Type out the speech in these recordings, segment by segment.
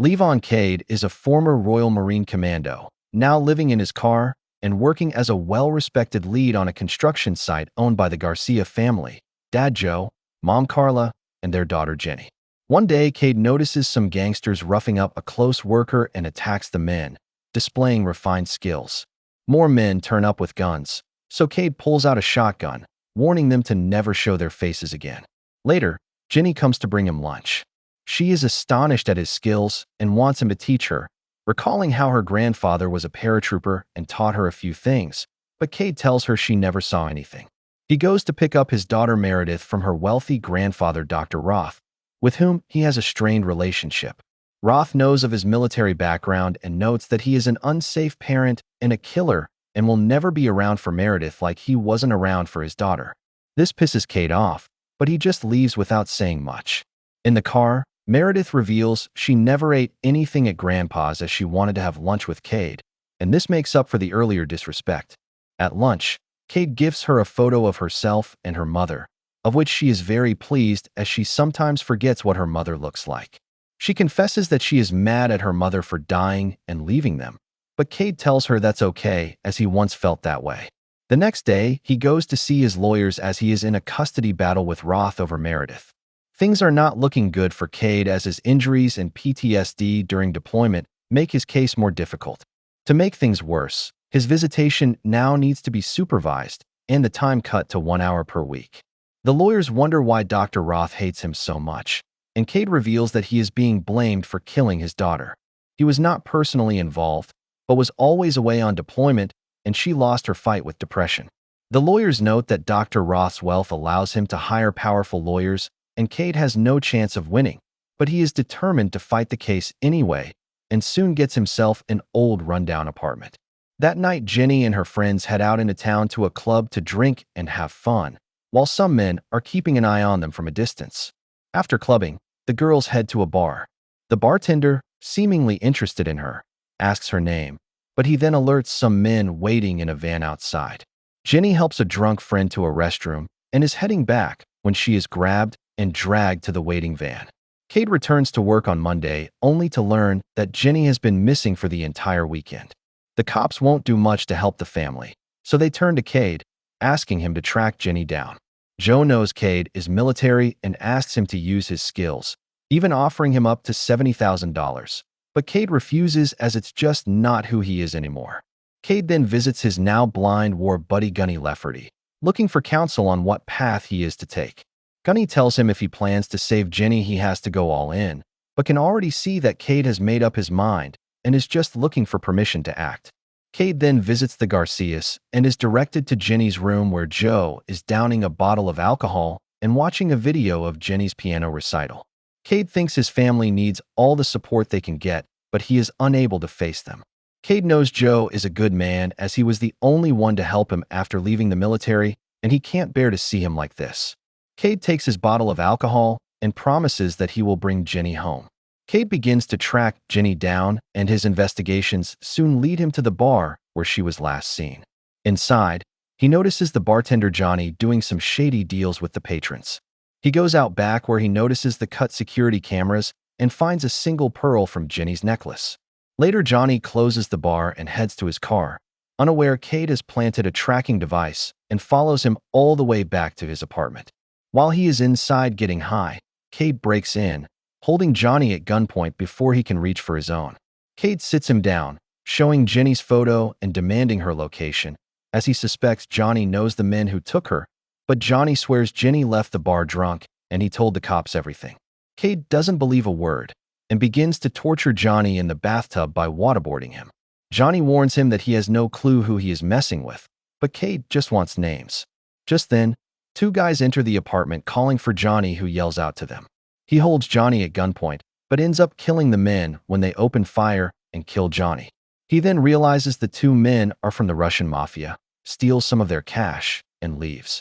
Levon Cade is a former Royal Marine Commando, now living in his car and working as a well-respected lead on a construction site owned by the Garcia family, Dad Joe, Mom Carla, and their daughter Jenny. One day, Cade notices some gangsters roughing up a close worker and attacks the men, displaying refined skills. More men turn up with guns, so Cade pulls out a shotgun, warning them to never show their faces again. Later, Jenny comes to bring him lunch. She is astonished at his skills and wants him to teach her, recalling how her grandfather was a paratrooper and taught her a few things, but Cade tells her she never saw anything. He goes to pick up his daughter Meredith from her wealthy grandfather Dr. Roth, with whom he has a strained relationship. Roth knows of his military background and notes that he is an unsafe parent and a killer and will never be around for Meredith like he wasn't around for his daughter. This pisses Cade off, but he just leaves without saying much. In the car, Meredith reveals she never ate anything at Grandpa's as she wanted to have lunch with Cade, and this makes up for the earlier disrespect. At lunch, Cade gives her a photo of herself and her mother, of which she is very pleased as she sometimes forgets what her mother looks like. She confesses that she is mad at her mother for dying and leaving them, but Cade tells her that's okay as he once felt that way. The next day, he goes to see his lawyers as he is in a custody battle with Roth over Meredith. Things are not looking good for Cade as his injuries and PTSD during deployment make his case more difficult. To make things worse, his visitation now needs to be supervised and the time cut to 1 hour per week. The lawyers wonder why Dr. Roth hates him so much, and Cade reveals that he is being blamed for killing his daughter. He was not personally involved, but was always away on deployment, and she lost her fight with depression. The lawyers note that Dr. Roth's wealth allows him to hire powerful lawyers, and Cade has no chance of winning, but he is determined to fight the case anyway, and soon gets himself an old rundown apartment. That night, Jenny and her friends head out into town to a club to drink and have fun, while some men are keeping an eye on them from a distance. After clubbing, the girls head to a bar. The bartender, seemingly interested in her, asks her name, but he then alerts some men waiting in a van outside. Jenny helps a drunk friend to a restroom and is heading back when she is grabbed and dragged to the waiting van. Cade returns to work on Monday only to learn that Jenny has been missing for the entire weekend. The cops won't do much to help the family, so they turn to Cade, asking him to track Jenny down. Joe knows Cade is military and asks him to use his skills, even offering him up to $70,000. But Cade refuses as it's just not who he is anymore. Cade then visits his now blind war buddy Gunny Lefferty, looking for counsel on what path he is to take. Gunny tells him if he plans to save Jenny he has to go all in, but can already see that Cade has made up his mind and is just looking for permission to act. Cade then visits the Garcias and is directed to Jenny's room where Joe is downing a bottle of alcohol and watching a video of Jenny's piano recital. Cade thinks his family needs all the support they can get, but he is unable to face them. Cade knows Joe is a good man as he was the only one to help him after leaving the military, and he can't bear to see him like this. Cade takes his bottle of alcohol and promises that he will bring Jenny home. Cade begins to track Jenny down, and his investigations soon lead him to the bar where she was last seen. Inside, he notices the bartender Johnny doing some shady deals with the patrons. He goes out back where he notices the cut security cameras and finds a single pearl from Jenny's necklace. Later, Johnny closes the bar and heads to his car, unaware Cade has planted a tracking device and follows him all the way back to his apartment. While he is inside getting high, Cade breaks in, holding Johnny at gunpoint before he can reach for his own. Cade sits him down, showing Jenny's photo and demanding her location, as he suspects Johnny knows the men who took her, but Johnny swears Jenny left the bar drunk and he told the cops everything. Cade doesn't believe a word and begins to torture Johnny in the bathtub by waterboarding him. Johnny warns him that he has no clue who he is messing with, but Cade just wants names. Just then, two guys enter the apartment calling for Johnny, who yells out to them. He holds Johnny at gunpoint, but ends up killing the men when they open fire and kill Johnny. He then realizes the two men are from the Russian Mafia, steals some of their cash, and leaves.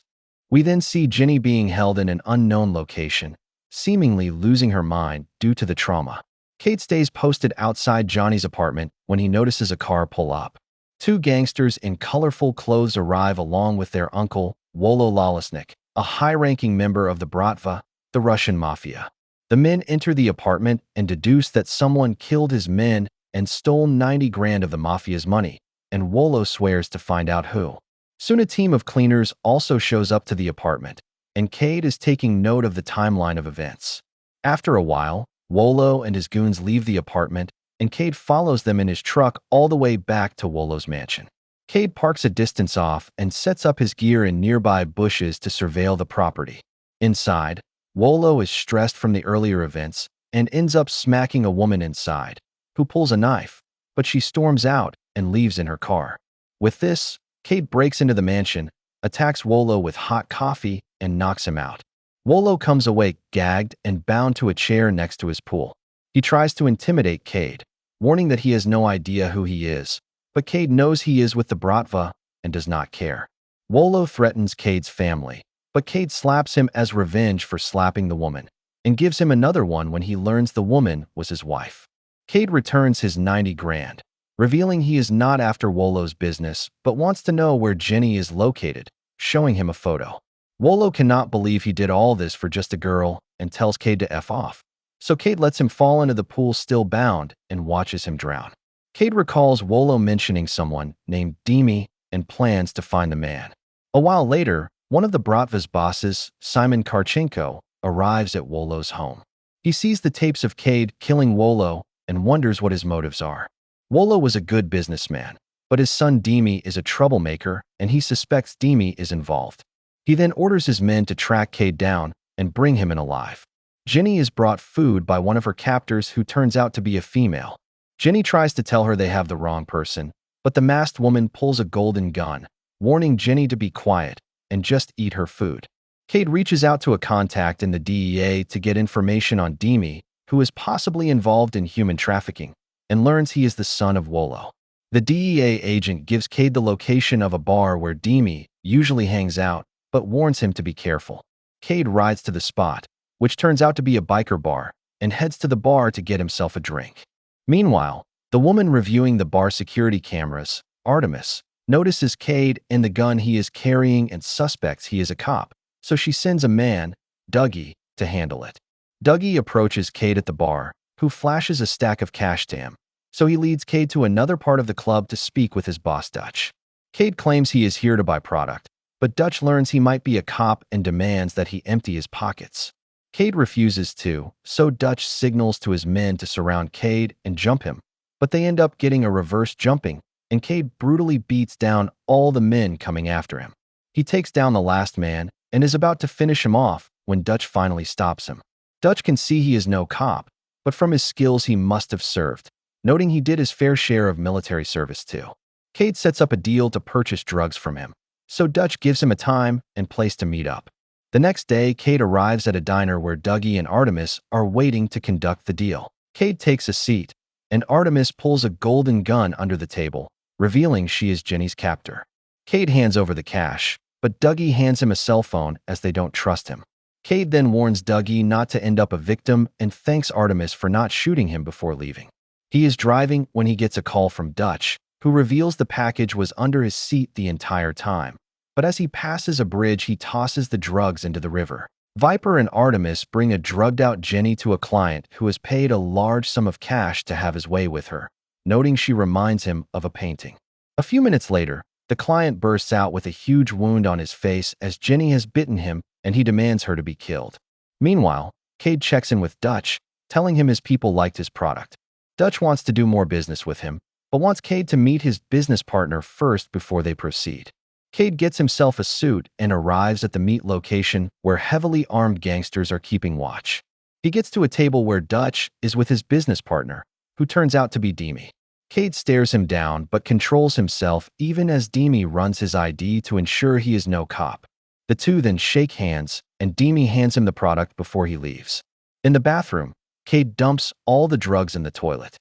We then see Jenny being held in an unknown location, seemingly losing her mind due to the trauma. Cade stays posted outside Johnny's apartment when he notices a car pull up. Two gangsters in colorful clothes arrive along with their uncle, Wolo Lalesnik, a high-ranking member of the Bratva, the Russian Mafia. The men enter the apartment and deduce that someone killed his men and stole 90 grand of the Mafia's money, and Wolo swears to find out who. Soon a team of cleaners also shows up to the apartment, and Cade is taking note of the timeline of events. After a while, Wolo and his goons leave the apartment, and Cade follows them in his truck all the way back to Wolo's mansion. Cade parks a distance off and sets up his gear in nearby bushes to surveil the property. Inside, Wolo is stressed from the earlier events and ends up smacking a woman inside, who pulls a knife, but she storms out and leaves in her car. With this, Cade breaks into the mansion, attacks Wolo with hot coffee, and knocks him out. Wolo comes awake gagged and bound to a chair next to his pool. He tries to intimidate Cade, warning that he has no idea who he is, but Cade knows he is with the Bratva and does not care. Wolo threatens Cade's family, but Cade slaps him as revenge for slapping the woman, and gives him another one when he learns the woman was his wife. Cade returns his 90 grand, revealing he is not after Wolo's business, but wants to know where Jenny is located, showing him a photo. Wolo cannot believe he did all this for just a girl and tells Cade to F off. So Cade lets him fall into the pool still bound and watches him drown. Cade recalls Wolo mentioning someone named Demi and plans to find the man. A while later, one of the Bratva's bosses, Simon Karchenko, arrives at Wolo's home. He sees the tapes of Cade killing Wolo and wonders what his motives are. Wolo was a good businessman, but his son Demi is a troublemaker and he suspects Demi is involved. He then orders his men to track Cade down and bring him in alive. Jenny is brought food by one of her captors who turns out to be a female. Jenny tries to tell her they have the wrong person, but the masked woman pulls a golden gun, warning Jenny to be quiet and just eat her food. Cade reaches out to a contact in the DEA to get information on Demi, who is possibly involved in human trafficking, and learns he is the son of Wolo. The DEA agent gives Cade the location of a bar where Demi usually hangs out, but warns him to be careful. Cade rides to the spot, which turns out to be a biker bar, and heads to the bar to get himself a drink. Meanwhile, the woman reviewing the bar security cameras, Artemis, notices Cade and the gun he is carrying and suspects he is a cop, so she sends a man, Dougie, to handle it. Dougie approaches Cade at the bar, who flashes a stack of cash to him, so he leads Cade to another part of the club to speak with his boss Dutch. Cade claims he is here to buy product, but Dutch learns he might be a cop and demands that he empty his pockets. Cade refuses to, so Dutch signals to his men to surround Cade and jump him, but they end up getting a reverse jumping, and Cade brutally beats down all the men coming after him. He takes down the last man and is about to finish him off when Dutch finally stops him. Dutch can see he is no cop, but from his skills he must have served, noting he did his fair share of military service too. Cade sets up a deal to purchase drugs from him, so Dutch gives him a time and place to meet up. The next day, Cade arrives at a diner where Dougie and Artemis are waiting to conduct the deal. Cade takes a seat, and Artemis pulls a golden gun under the table, revealing she is Jenny's captor. Cade hands over the cash, but Dougie hands him a cell phone as they don't trust him. Cade then warns Dougie not to end up a victim and thanks Artemis for not shooting him before leaving. He is driving when he gets a call from Dutch, who reveals the package was under his seat the entire time. But as he passes a bridge, he tosses the drugs into the river. Viper and Artemis bring a drugged-out Jenny to a client who has paid a large sum of cash to have his way with her, noting she reminds him of a painting. A few minutes later, the client bursts out with a huge wound on his face as Jenny has bitten him and he demands her to be killed. Meanwhile, Cade checks in with Dutch, telling him his people liked his product. Dutch wants to do more business with him, but wants Cade to meet his business partner first before they proceed. Cade gets himself a suit and arrives at the meet location where heavily armed gangsters are keeping watch. He gets to a table where Dutch is with his business partner, who turns out to be Demi. Cade stares him down but controls himself even as Demi runs his ID to ensure he is no cop. The two then shake hands, and Demi hands him the product before he leaves. In the bathroom, Cade dumps all the drugs in the toilet.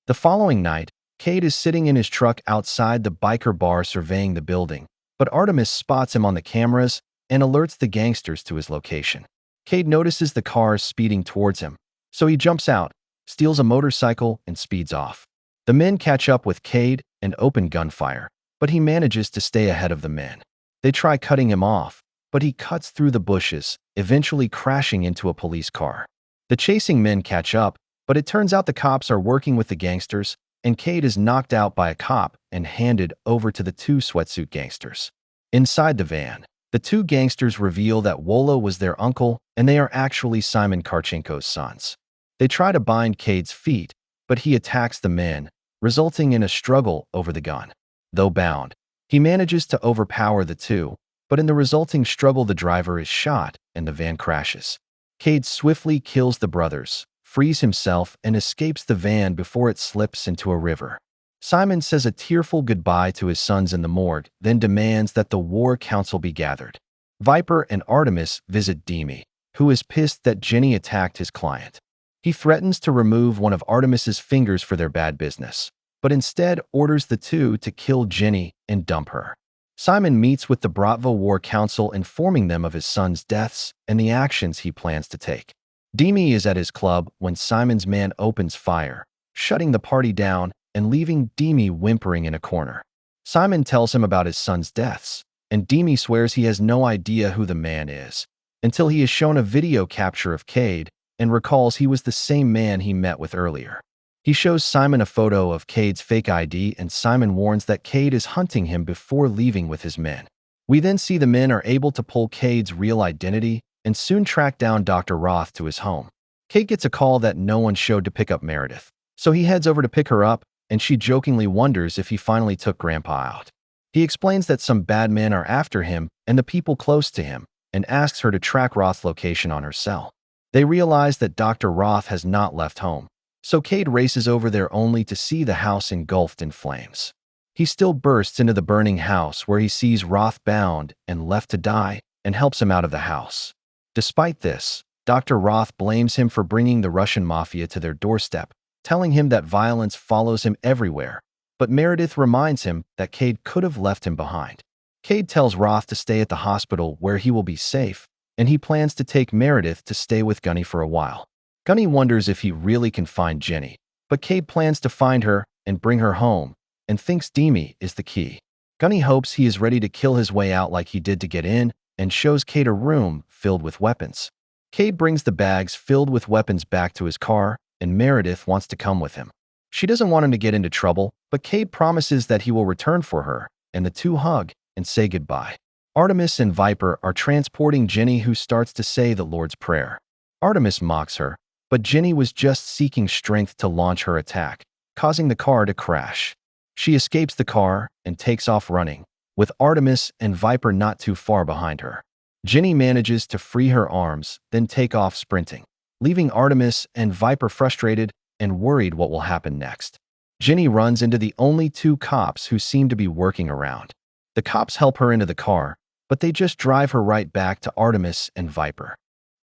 The following night, Cade is sitting in his truck outside the biker bar surveying the building, but Artemis spots him on the cameras and alerts the gangsters to his location. Cade notices the cars speeding towards him, so he jumps out, steals a motorcycle, and speeds off. The men catch up with Cade and open gunfire, but he manages to stay ahead of the men. They try cutting him off, but he cuts through the bushes, eventually crashing into a police car. The chasing men catch up, but it turns out the cops are working with the gangsters, and Cade is knocked out by a cop and handed over to the two sweatsuit gangsters. Inside the van, the two gangsters reveal that Wolo was their uncle and they are actually Simon Karchenko's sons. They try to bind Cade's feet, but he attacks the men, resulting in a struggle over the gun. Though bound, he manages to overpower the two, but in the resulting struggle the driver is shot and the van crashes. Cade swiftly kills the brothers, frees himself, and escapes the van before it slips into a river. Simon says a tearful goodbye to his sons in the morgue, then demands that the war council be gathered. Viper and Artemis visit Demi, who is pissed that Jenny attacked his client. He threatens to remove one of Artemis's fingers for their bad business, but instead orders the two to kill Jenny and dump her. Simon meets with the Bratva War Council, informing them of his son's deaths and the actions he plans to take. Demi is at his club when Simon's man opens fire, shutting the party down and leaving Demi whimpering in a corner. Simon tells him about his son's deaths, and Demi swears he has no idea who the man is, until he is shown a video capture of Cade and recalls he was the same man he met with earlier. He shows Simon a photo of Cade's fake ID, and Simon warns that Cade is hunting him before leaving with his men. We then see the men are able to pull Cade's real identity and soon track down Dr. Roth to his home. Cade gets a call that no one showed to pick up Meredith, so he heads over to pick her up, and she jokingly wonders if he finally took Grandpa out. He explains that some bad men are after him and the people close to him, and asks her to track Roth's location on her cell. They realize that Dr. Roth has not left home, so Cade races over there only to see the house engulfed in flames. He still bursts into the burning house where he sees Roth bound and left to die and helps him out of the house. Despite this, Dr. Roth blames him for bringing the Russian Mafia to their doorstep, telling him that violence follows him everywhere, but Meredith reminds him that Cade could have left him behind. Cade tells Roth to stay at the hospital where he will be safe, and he plans to take Meredith to stay with Gunny for a while. Gunny wonders if he really can find Jenny, but Cade plans to find her and bring her home, and thinks Demi is the key. Gunny hopes he is ready to kill his way out like he did to get in, and shows Cade a room filled with weapons. Cade brings the bags filled with weapons back to his car, and Meredith wants to come with him. She doesn't want him to get into trouble, but Cade promises that he will return for her, and the two hug and say goodbye. Artemis and Viper are transporting Jenny, who starts to say the Lord's Prayer. Artemis mocks her, but Jenny was just seeking strength to launch her attack, causing the car to crash. She escapes the car and takes off running, with Artemis and Viper not too far behind her. Jenny manages to free her arms, then take off sprinting, leaving Artemis and Viper frustrated and worried what will happen next. Jenny runs into the only two cops who seem to be working around. The cops help her into the car, but they just drive her right back to Artemis and Viper.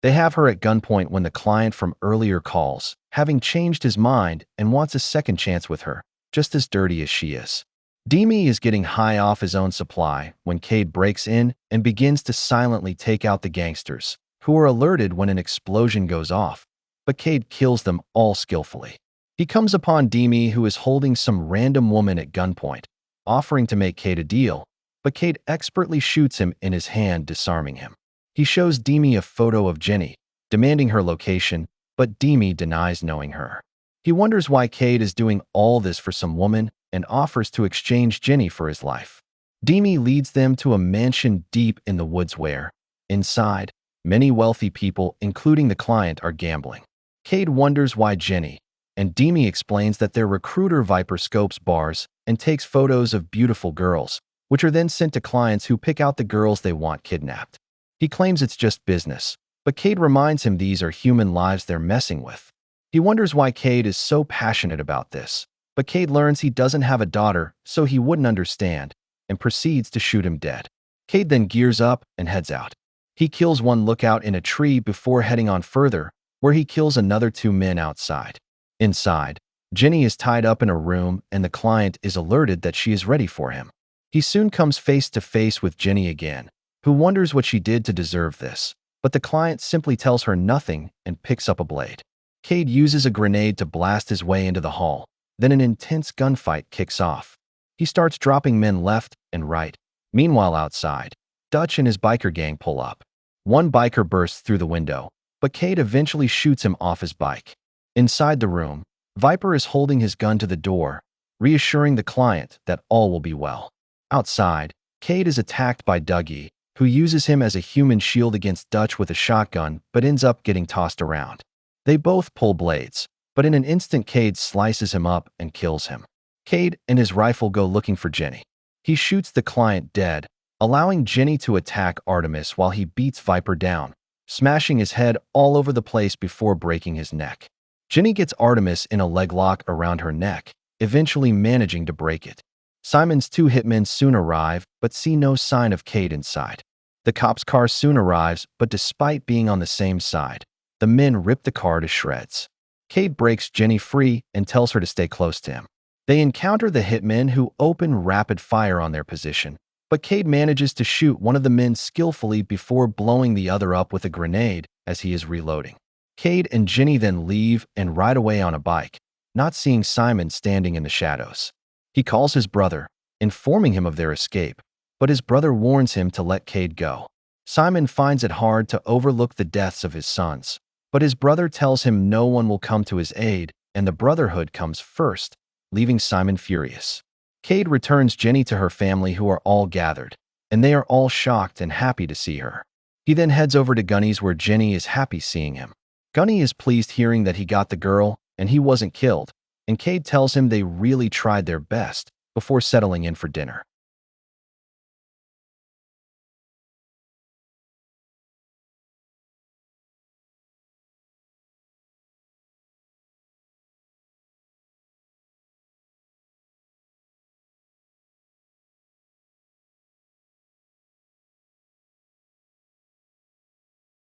They have her at gunpoint when the client from earlier calls, having changed his mind and wants a second chance with her, just as dirty as she is. Demi is getting high off his own supply when Cade breaks in and begins to silently take out the gangsters, who are alerted when an explosion goes off, but Cade kills them all skillfully. He comes upon Demi, who is holding some random woman at gunpoint, offering to make Cade a deal, but Cade expertly shoots him in his hand, disarming him. He shows Demi a photo of Jenny, demanding her location, but Demi denies knowing her. He wonders why Cade is doing all this for some woman and offers to exchange Jenny for his life. Demi leads them to a mansion deep in the woods where, inside, many wealthy people, including the client, are gambling. Cade wonders why Jenny, and Demi explains that their recruiter Viper scopes bars and takes photos of beautiful girls, which are then sent to clients who pick out the girls they want kidnapped. He claims it's just business, but Cade reminds him these are human lives they're messing with. He wonders why Cade is so passionate about this, but Cade learns he doesn't have a daughter, so he wouldn't understand, and proceeds to shoot him dead. Cade then gears up and heads out. He kills one lookout in a tree before heading on further, where he kills another two men outside. Inside, Jenny is tied up in a room and the client is alerted that she is ready for him. He soon comes face to face with Jenny again, who wonders what she did to deserve this, but the client simply tells her nothing and picks up a blade. Cade uses a grenade to blast his way into the hall, then an intense gunfight kicks off. He starts dropping men left and right. Meanwhile outside, Dutch and his biker gang pull up. One biker bursts through the window, but Cade eventually shoots him off his bike. Inside the room, Viper is holding his gun to the door, reassuring the client that all will be well. Outside, Cade is attacked by Dougie, who uses him as a human shield against Dutch with a shotgun but ends up getting tossed around. They both pull blades, but in an instant Cade slices him up and kills him. Cade and his rifle go looking for Jenny. He shoots the client dead, allowing Jenny to attack Artemis while he beats Viper down, smashing his head all over the place before breaking his neck. Jenny gets Artemis in a leg lock around her neck, eventually managing to break it. Simon's two hitmen soon arrive, but see no sign of Cade inside. The cop's car soon arrives, but despite being on the same side, the men rip the car to shreds. Cade breaks Jenny free and tells her to stay close to him. They encounter the hitmen who open rapid fire on their position, but Cade manages to shoot one of the men skillfully before blowing the other up with a grenade as he is reloading. Cade and Jenny then leave and ride away on a bike, not seeing Simon standing in the shadows. He calls his brother, informing him of their escape, but his brother warns him to let Cade go. Simon finds it hard to overlook the deaths of his sons, but his brother tells him no one will come to his aid and the Brotherhood comes first, leaving Simon furious. Cade returns Jenny to her family who are all gathered, and they are all shocked and happy to see her. He then heads over to Gunny's where Jenny is happy seeing him. Gunny is pleased hearing that he got the girl and he wasn't killed, and Cade tells him they really tried their best before settling in for dinner.